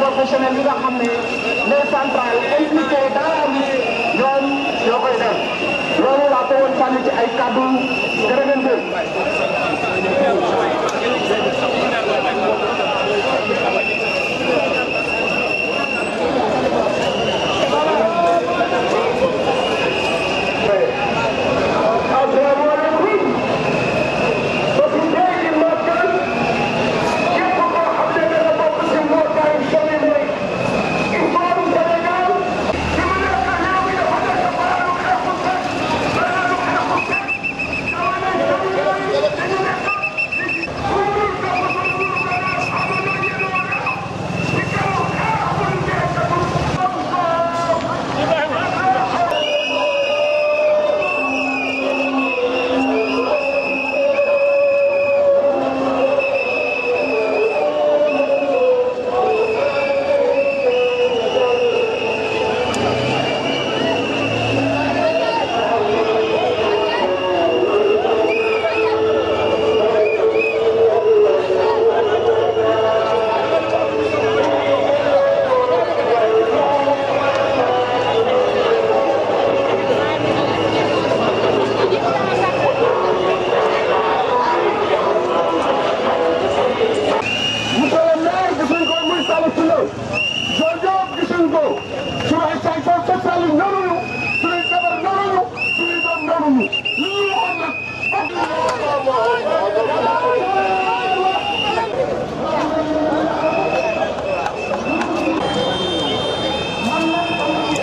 professionnels yi nga xam ne les centrales impliquées dans la lutte ñoom ñoo koy def loolu laa ko woon sànni ci ay kàddu jërë ngeen jëf.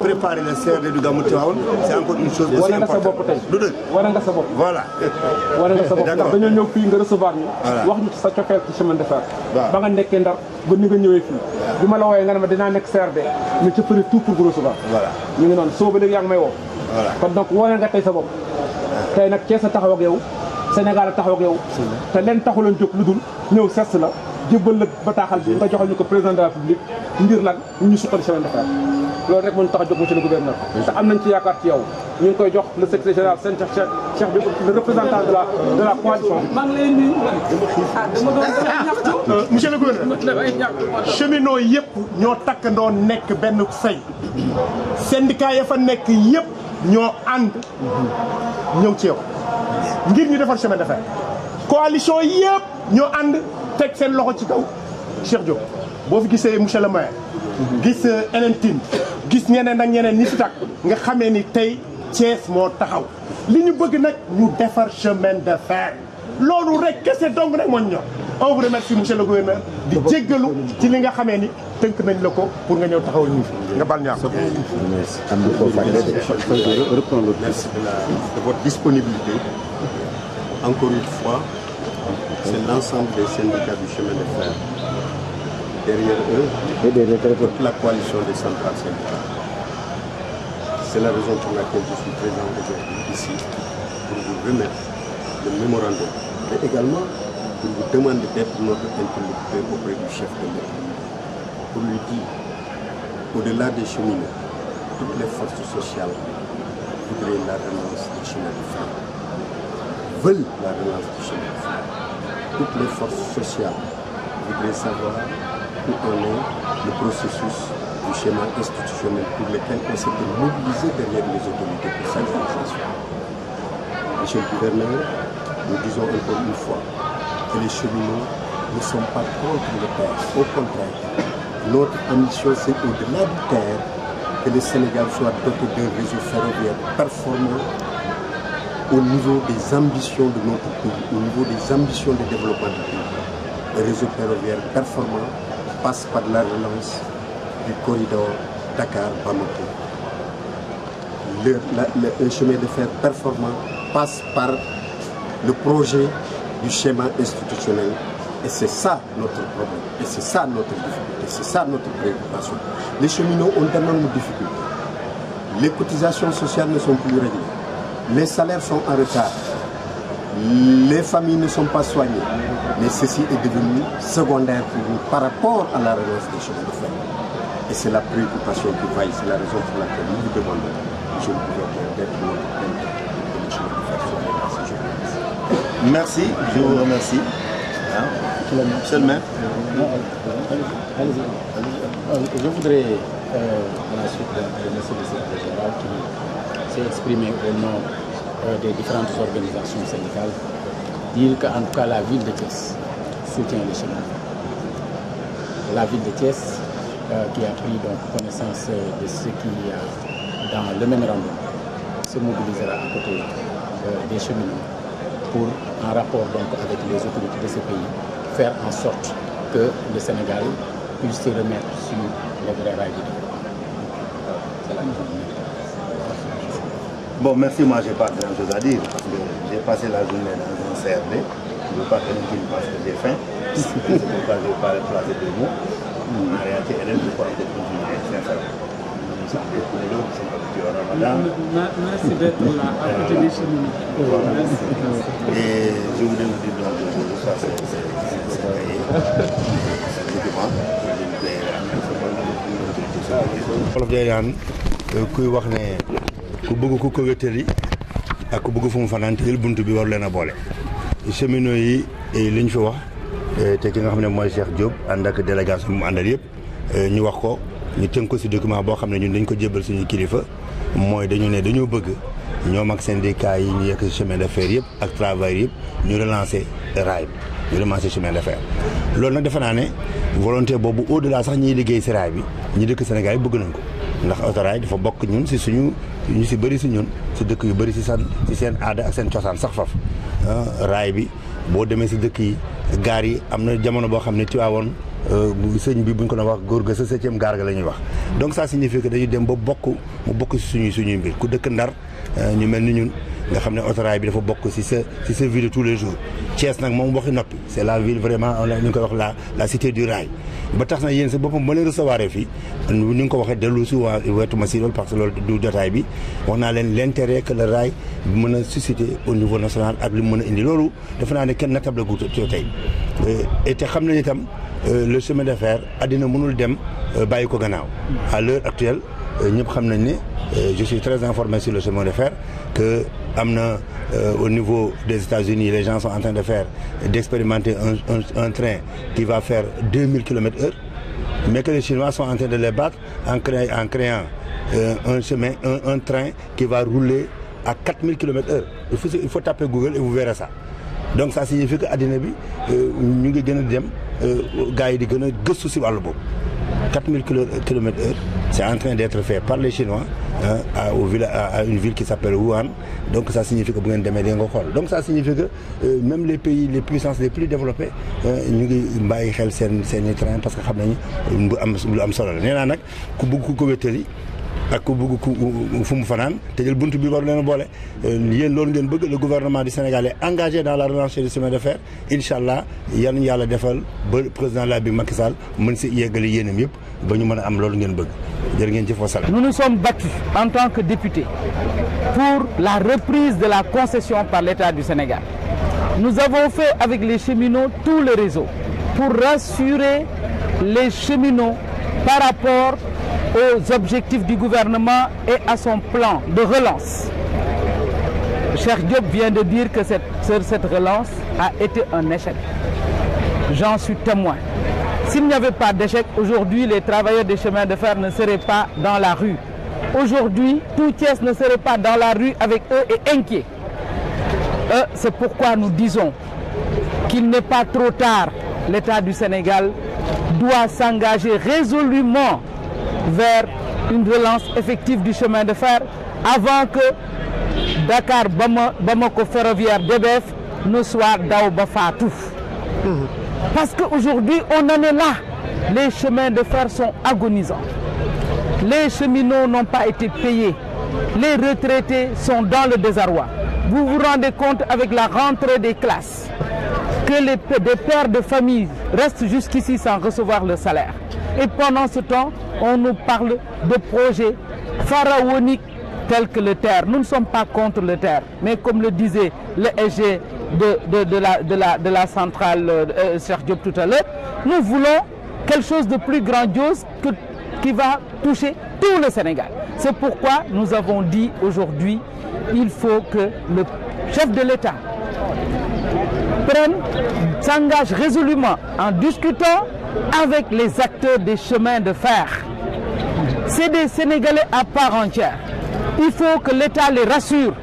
Préparer le CRD du Gamou Tivaouane, c'est encore une chose aussi importante. wane nga sa bopp Voilà. wane nga sa bopp ndax dañoo ñëw fii nga recevoir ñu wax ñu ci sa cofeel ci chemin de fer ba nga nekkee Ndar ba ni nga ñëwee fii bi ma la wooyee nga ne ma dinaa nekk CRD mais ci ferai tout pour vous recevoir Voilà. ñu ngi noonu soo ba léegi yaa ngi may woo Voilà. kon donc wane nga tey sa bopp tey nag Thiès a taxaw ak yow Sénégal a taxaw ak yow te leen taxu leen jóg lu dul ñëw seet la jébbal la bataaxal bi nga joxal ñu ko président de la République ngir lan ñu suqali chemin de fer loolu rek moo tax a jóg monsieur le gouverneur te am nañ ci yaakaar ci yow ñu ngi koy jox le secrétaire général seen Cheikh bi le représentant de la coalition bi. maa ngi lay nuyu. dama doon monsieur le gouverneur cheminots yëpp ñoo takkandoo nekk benn say syndicat ya fa nekk yëpp ñoo ànd ñëw ci yow ngir ñu defar chemin de fer coalition yëpp ñoo ànd teg seen loxo ci kaw Cheikh Diop boo fi gisee monsieur le maire gis Hélène Tine gis ñeneen ak ñeneen ñi fi takk nga xamee ni tey Thiès moo taxaw li ñu bëgg nag ñu defar chemin de fer loolu rek kese dong rek moo ñu ñor on vous remercie monsieur le gouverneur di jéggalu ci li nga xamee ni tënk nañ la ko pour nga ñëw taxawal ñu fi nga bal ñu am. Merci de votre disponibilité. Encore une fois, c'est l'ensemble des syndicats du chemin de fer. Derrière eux, toute la coalition des centrales syndicales. C'est la raison pour laquelle je suis présent aujourd'hui ici, pour vous remettre le mémorandum, mais également pour vous demander d'être notre interlocuteur auprès du chef de l'État, pour lui dire, au-delà des cheminots, toutes les forces sociales voudraient la relance du chemin de fer, veulent la relance du chemin de fer. Toutes les forces sociales voudraient savoir où en est le processus du schéma institutionnel pour lequel on s'était mobilisé derrière les autorités pour sa réalisation. Monsieur le gouverneur, nous disons encore une fois que les cheminots ne sommes pas contre le terre. Au contraire, notre ambition, c'est au-delà du terre que le Sénégal soit doté d'un réseau ferroviaire performant au niveau des ambitions de notre pays, au niveau des ambitions de développement du pays. Un réseau ferroviaire performant passe par la relance du corridor Dakar-Bamako. Un chemin de fer performant passe par le projet du schéma institutionnel. Et c'est ça notre problème, et c'est ça notre difficulté, c'est ça notre préoccupation. Les cheminots ont d'énormes difficultés. Les cotisations sociales ne sont plus réglées. Les salaires sont en retard. Les familles ne sont pas soignées. Mais ceci est devenu secondaire pour nous par rapport à la relance des chemins de fer. Et c'est la préoccupation qui vaille, c'est la raison pour laquelle nous vous demandons, monsieur le gouverneur, d'être notre plainte de le chemin de fer sur ces jours. Merci, je vous remercie. Monsieur le maire. Je voudrais, à la suite de monsieur le secrétaire général qui s'est exprimé au nom des différentes organisations syndicales, dire qu'en tout cas la ville de Thiès soutient les chemins. La ville de Thiès qui a pris donc connaissance de ce qu'il y a dans le mémorandum se mobilisera à côté des cheminots pour, en rapport donc avec les autorités de ce pays, faire en sorte que le Sénégal puisse se remettre sur les vrais rails du développement. Bon, merci, moi j'ai pas grand chose à dire parce que j'ai passé la journée dans un CRD. Je ne veux pas que quelqu'un pense que j'ai faim. C'est pourquoi je ne vais pas replacer de mots. En réalité, elle ne peut pas encore continuer, sincèrement. Merci d'être là, à côté des cheminots. Et je voulais vous dire donc que ça c'est Wolof day naan kuy wax ne ku bëgg ku ko wéttali ak ku bëgg fu mu fanaan tëjal bunt bi war leen a boole. Cheminots yi li ñu fi wax te ki nga xam ne mooy Cheikh Diop ànd ak délégation mu àndal yëpp ñu wax ko ñu tënk ko ci document boo xam ne ñun dañ ko jébbal suñu kilifa mooy dañu ne dañoo bëgg ñoom ak syndicat yi ñu yekk ci chemin de fer yëpp ak travailleurs yëpp ñu relancer rail bi ñu relancer chemin de fer. loolu nag defe naa ne volonté boobu au delà sax ñiy liggéey ci rail bi ñi dëkk Sénégal yi bëgg nañ ko ndax autorail dafa bokk ñun ci suñu ñu ci bëri ci ñun ci dëkk yu bëri ci seen aada ak seen cosaan sax faf rail bi boo demee ci dëkk yi gaar yi am na jamono boo xam ne Tiwaawoon sëñ bi buñ ko doon wax góor ga sa 7e gaar ga la ñuy wax donc ça signifie que dañuy dem ba bokk mu bokk ci suñuy mbir ku dëkk Ndar ñu mel ni ñun nga xam ne autorail bi dafa bokk ci sa vie de tous les jours Thiès nag moom waxi noppi c'est la ville vraiment ñu koy wax la cité du rail ba tax na yéen sa boppam ma leen recevoir fii ni nga ko waxee dellu si waa weetuma si loolu parce que loolu du jotaay bi wax naa leen l'intérêt que le rail mën a susciter au niveau national ak li mu mën a indi loolu defe naa ne kenn natable gu tey et te xam nañ itam le chemin de fer àddina mënul dem bàyyi ko gannaaw à l'heure actuelle ñëpp xam nañ ne je suis très informé sur le chemin de fer que am na au niveau des États-Unis les gens sont en train de faire d'expérimenter un train qui va faire 2000 km/h mais que les Chinois sont en train de les battre en créant un train qui va rouler à 4000 km/h il faut taper Google et vous verrez ça donc ça signifie que addina bi ñu ngi gën a dem gars yi di gën a gëstu si wàllu boobu 4000 km/h c'est en train d'être fait par les Chinois à une ville qui s'appelle Wuhan donc ça signifie que bu ngeen demee di nga xool donc ça signifie que même les pays les puissances les plus développées ñu ngi bàyyi xel seen train parce que xam nañu lu am solo la nee naa nag ku bëgg ku ko wéttali ak ku bëgg fu mu fanaan te jël buntu bi war leen a boole yéen loolu ngeen bëgg le gouvernement du Sénégal est engagé dans la relance du chemin de fer incha allah yal na yàlla defal ba président la bi Macky Sall mën si yeggali yéenam yëpp ba ñu mën a am loolu ngeen bëgg jërë ngeen jëf wasalaam. Nous nous sommes battus en tant que députés pour la reprise de la concession par l'État du Sénégal. Nous avons fait avec les cheminots tout le réseau pour rassurer les cheminots par rapport aux objectifs du gouvernement et à son plan de relance. Cheikh Diop vient de dire que cette relance a été un échec. J'en suis témoin. S'il n'y avait pas d'échec, aujourd'hui, les travailleurs des chemins de fer ne seraient pas dans la rue. Aujourd'hui, tout Thiès ne serait pas dans la rue avec eux et inquiets. C'est pourquoi nous disons qu'il n'est pas trop tard l'État du Sénégal doit s'engager résolument vers une relance effective du chemin de fer avant que Dakar-Bamako ferroviaire DBF ne soit Daouba Fatou. Parce qu'aujourd'hui, on en est là. Les chemins de fer sont agonisants. Les cheminots n'ont pas été payés. Les retraités sont dans le désarroi. Vous vous rendez compte avec la rentrée des classes que des pères de famille restent jusqu'ici sans recevoir le salaire. Et pendant ce temps, on nous parle de projets pharaoniques tels que le TER. Nous ne sommes pas contre le TER, mais comme le disait le SG de la centrale Cheikh Diop tout à l'heure, nous voulons quelque chose de plus grandiose qui va toucher tout le Sénégal. C'est pourquoi nous avons dit aujourd'hui, il faut que le chef de l'État s'engage résolument en discutant avec les acteurs des chemins de fer. C'est des Sénégalais à part entière. Il faut que l'État les rassure.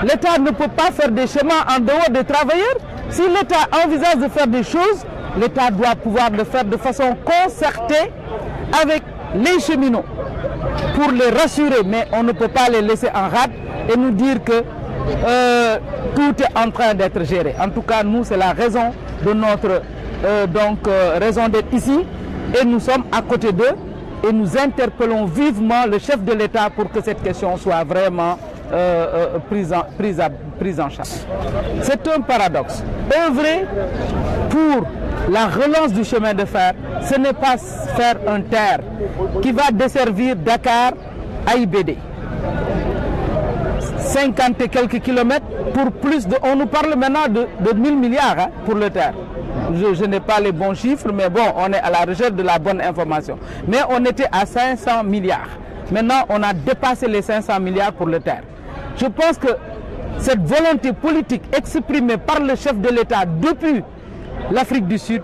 L'État ne peut pas faire des chemins en dehors des travailleurs. Si l'État envisage de faire des choses, l'État doit pouvoir le faire de façon concertée avec les cheminots pour les rassurer. Mais on ne peut pas les laisser en rade et nous dire que tout est en train d'être géré. En tout cas, nous, c'est la raison de notre raison d'être ici. Et nous sommes à côté d'eux et nous interpellons vivement le chef de l'État pour que cette question soit vraiment prise en charge. C'est un paradoxe. Œuvrer pour la relance du chemin de fer, ce n'est pas faire un TER qui va desservir Dakar à IBD. 50 et quelques kilomètres pour plus de... On nous parle maintenant de 1000 milliards pour le TER. Je n'ai pas les bons chiffres, mais bon, on est à la recherche de la bonne information. Mais on était à 500 milliards. Maintenant, on a dépassé les 500 milliards pour le TER. Je pense que cette volonté politique exprimée par le chef de l'État depuis l'Afrique du Sud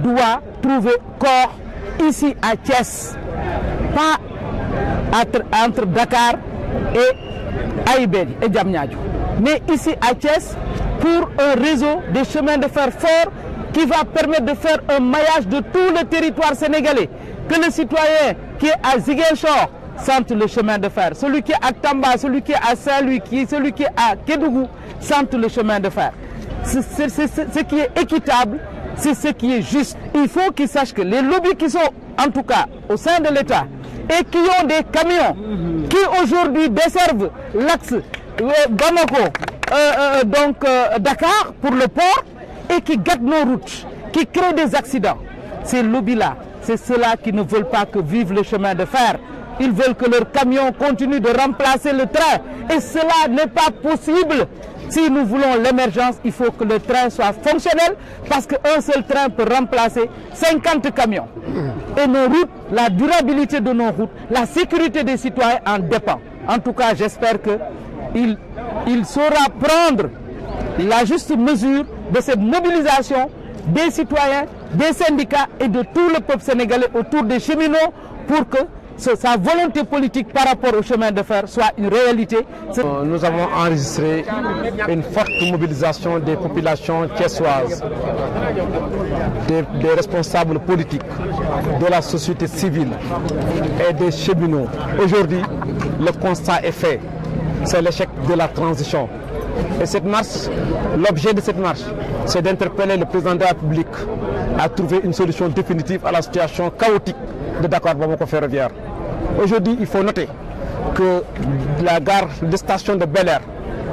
doit trouver corps ici à Thiès, pas entre Dakar et Aïbedi et Diamniadio, mais ici à Thiès pour un réseau de chemins de fer fort qui va permettre de faire un maillage de tout le territoire sénégalais, que le citoyen qui est à Ziguinchor sente le chemin de fer, celui qui est à Tamba, celui qui est à Saint-Louis, celui qui est à Kédougou sente le chemin de fer. C'est ce qui est équitable, c'est ce qui est juste. Il faut qu'ils sachent que les lobbies qui sont en tout cas au sein de l'État et qui ont des camions qui aujourd'hui desservent l'axe Bamako, Dakar pour le port et qui gâtent nos routes, qui créent des accidents. Ces lobbies-là, c'est ceux-là qui ne veulent pas que vive le chemin de fer. Ils veulent que leurs camions continuent de remplacer le train. Et cela n'est pas possible. Si nous voulons l'émergence, il faut que le train soit fonctionnel parce qu'un seul train peut remplacer 50 camions. Et nos routes, la durabilité de nos routes, la sécurité des citoyens en dépend. En tout cas, j'espère qu'il saura prendre la juste mesure de cette mobilisation des citoyens, des syndicats et de tout le peuple sénégalais autour des cheminots pour que sa volonté politique par rapport au chemin de fer soit une réalité. Nous avons enregistré une forte mobilisation des populations thiessoises, des responsables politiques, de la société civile et des cheminots. Aujourd'hui, le constat est fait. C'est l'échec de la transition. Et cette marche, l'objet de cette marche, c'est d'interpeller le président de la République à trouver une solution définitive à la situation chaotique de Dakar-Bamako ferroviaire. Aujourd'hui, il faut noter que la gare de station de Bel-Air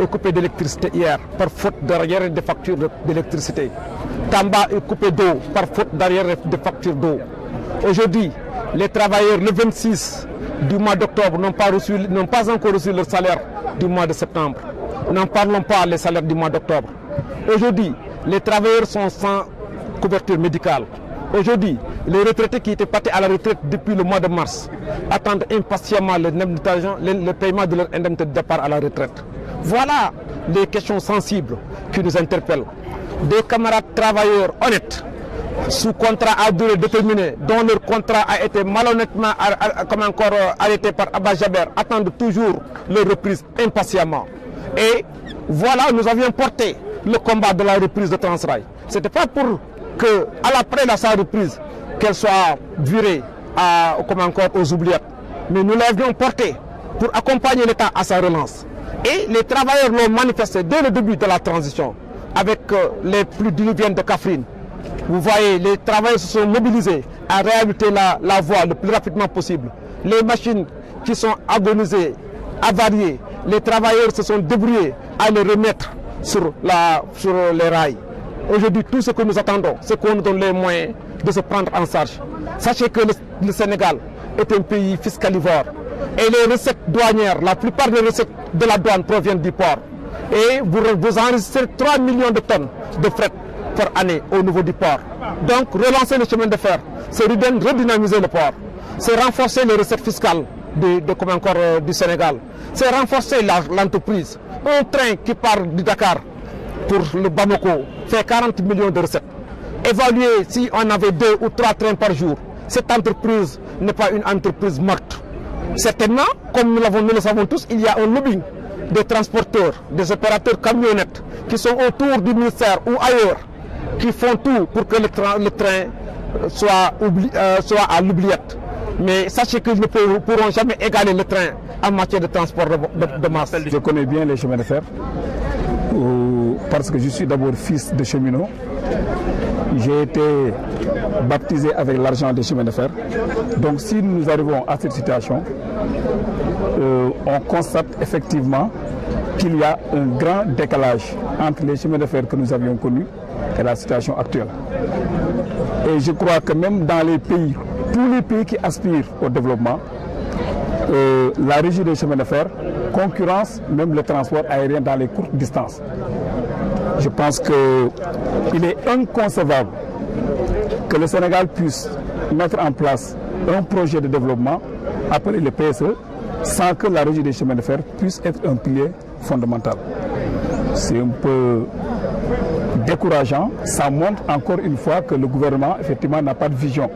est coupée d'électricité hier par faute d'arrière des factures d'électricité. Tamba est coupé d'eau par faute d'arrière des factures d'eau. Aujourd'hui, les travailleurs, le 26 du mois d'octobre, n'ont pas encore reçu leur salaire du mois de septembre. N'en parlons pas les salaires du mois d'octobre. Aujourd'hui, les travailleurs sont sans couverture médicale. Aujourd'hui, les retraités qui étaient partis à la retraite depuis le mois de mars attendent impatiemment le paiement de leur indemnité de départ à la retraite. Voilà les questions sensibles qui nous interpellent. Des camarades travailleurs honnêtes, sous contrat à durée déterminée, dont leur contrat a été malhonnêtement arrêté par Abba Jaber, attendent toujours leur reprise impatiemment. Et voilà, nous avions porté le combat de la reprise de Transrail. Ce n'était pas pour qu'après sa reprise, qu'elle soit virée aux oubliettes. Mais nous l'avions porté pour accompagner l'État à sa relance. Et les travailleurs l'ont manifesté dès le début de la transition avec les pluies diluviennes de Kaffrine. Vous voyez, les travailleurs se sont mobilisés à réhabiliter la voie le plus rapidement possible. Les machines qui sont agonisées, avariées, les travailleurs se sont débrouillés à les remettre sur les rails. Aujourd'hui, tout ce que nous attendons, c'est qu'on nous donne les moyens de se prendre en charge. Sachez que le Sénégal est un pays fiscalivore et les recettes douanières, la plupart des recettes de la douane proviennent du port. Et vous enregistrez 3 millions de tonnes de fret par année au niveau du port. Donc relancer le chemin de fer, c'est redynamiser le port, c'est renforcer les recettes fiscales du Sénégal, c'est renforcer l'entreprise. Un train qui part du Dakar pour le Bamako fait 40 millions de recettes. Évaluer si on avait 2 ou 3 trains par jour, cette entreprise n'est pas une entreprise morte. Certainement, comme nous le savons tous, il y a un lobbying des transporteurs, des opérateurs camionnettes qui sont autour du ministère ou ailleurs, qui font tout pour que le train soit à l'oubliette. Mais sachez qu'ils ne pourront jamais égaler le train en matière de transport de masse. Je connais bien les chemins de fer parce que je suis d'abord fils de cheminot. J'ai été baptisé avec l'argent des chemins de fer. Donc si nous arrivons à cette situation, on constate effectivement qu'il y a un grand décalage entre les chemins de fer que nous avions connus et la situation actuelle. Et je crois que même dans les pays, tous les pays qui aspirent au développement, la régie des chemins de fer concurrence même le transport aérien dans les courtes distances. Je pense qu'il est inconcevable que le Sénégal puisse mettre en place un projet de développement appelé le PSE sans que la régie des chemins de fer puisse être un pilier fondamental. C'est un peu décourageant. Ça montre encore une fois que le gouvernement effectivement n'a pas de vision.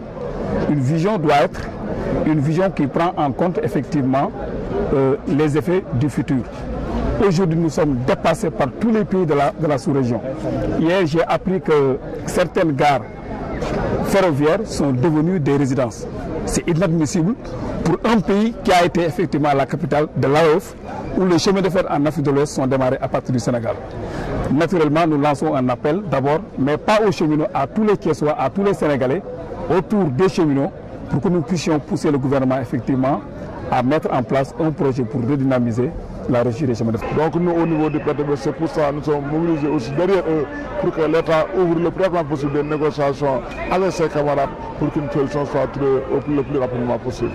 Une vision doit être une vision qui prend en compte effectivement les effets du futur. Aujourd'hui, nous sommes dépassés par tous les pays de la sous-région. Hier, j'ai appris que certaines gares ferroviaires sont devenues des résidences. C'est inadmissible pour un pays qui a été effectivement la capitale de l'AOF, où les chemins de fer en Afrique de l'Ouest sont démarrés à partir du Sénégal. Naturellement, nous lançons un appel d'abord, mais pas aux cheminots, à tous les Thiessois, à tous les Sénégalais, autour des cheminots, pour que nous puissions pousser le gouvernement effectivement à mettre en place un projet pour redynamiser la régie des chemins de fer. Donc nous, au niveau du PTB, c'est pour ça que nous sommes mobilisés aussi derrière eux pour que l'État ouvre le plus rapidement possible des négociations avec ses camarades pour qu'une solution soit trouvée le plus rapidement possible.